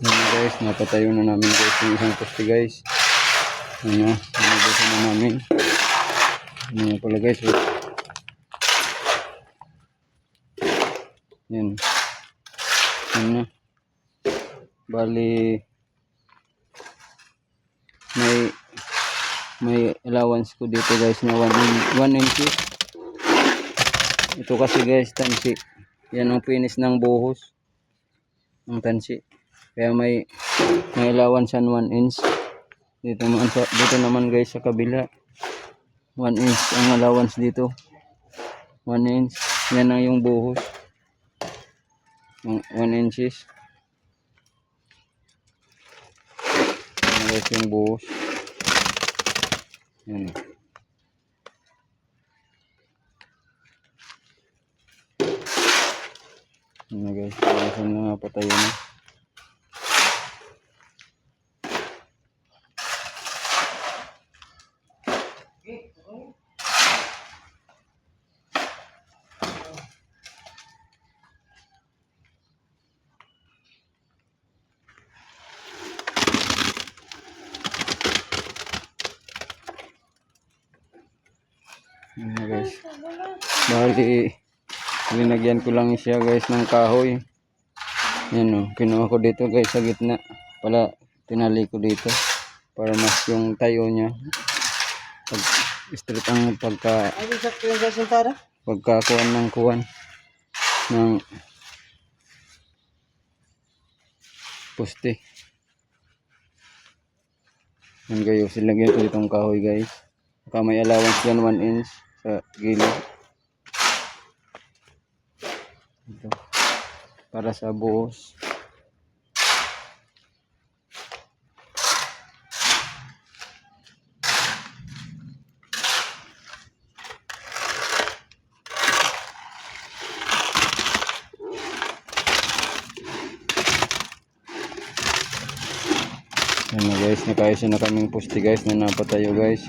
Yan guys, napatayo na namin guys yung isang poste guys. Ano, nabubusan na namin. Ano pala guys. Yan. Ano. Bali may allowance ko dito guys na 1 inch. Ito kasi guys tansi. Yan ang finish ng buhos ng tansi. Kaya may allowance yan 1 inch. Dito naman guys sa kabila 1 inch ang allowance dito. 1 inch. Yan ang yung buhos. 1 inches. Yan guys yung buhos. Yan. Yan guys. Saan na patayo na. Yan guys. Bali linagyan ko lang siya guys ng kahoy. Yan o. Kinuha ko dito guys sa gitna. Pala tinali ko dito. Para mas yung tayo niya. Pag straight ang pagkakuan ng kuwan. Ng poste. Yan guys. Silagyan ko ditong kahoy guys. Baka may allowance yan 1 inch sa gilid. Ito. Para sa buhos. Yan na guys, nakaisa na kaming poste guys na napatayo guys.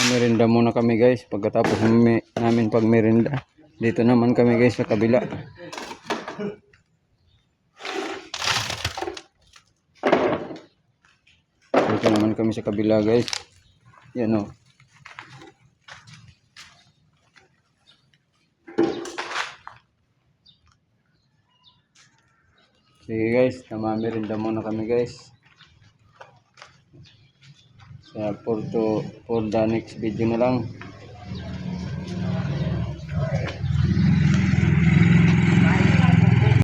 Merinda muna kami guys. Pagkatapos namin pag merinda, dito naman kami guys sa kabila. Dito naman kami sa kabila guys. Yan o. Sige guys, merinda muna kami guys. For the next video na lang.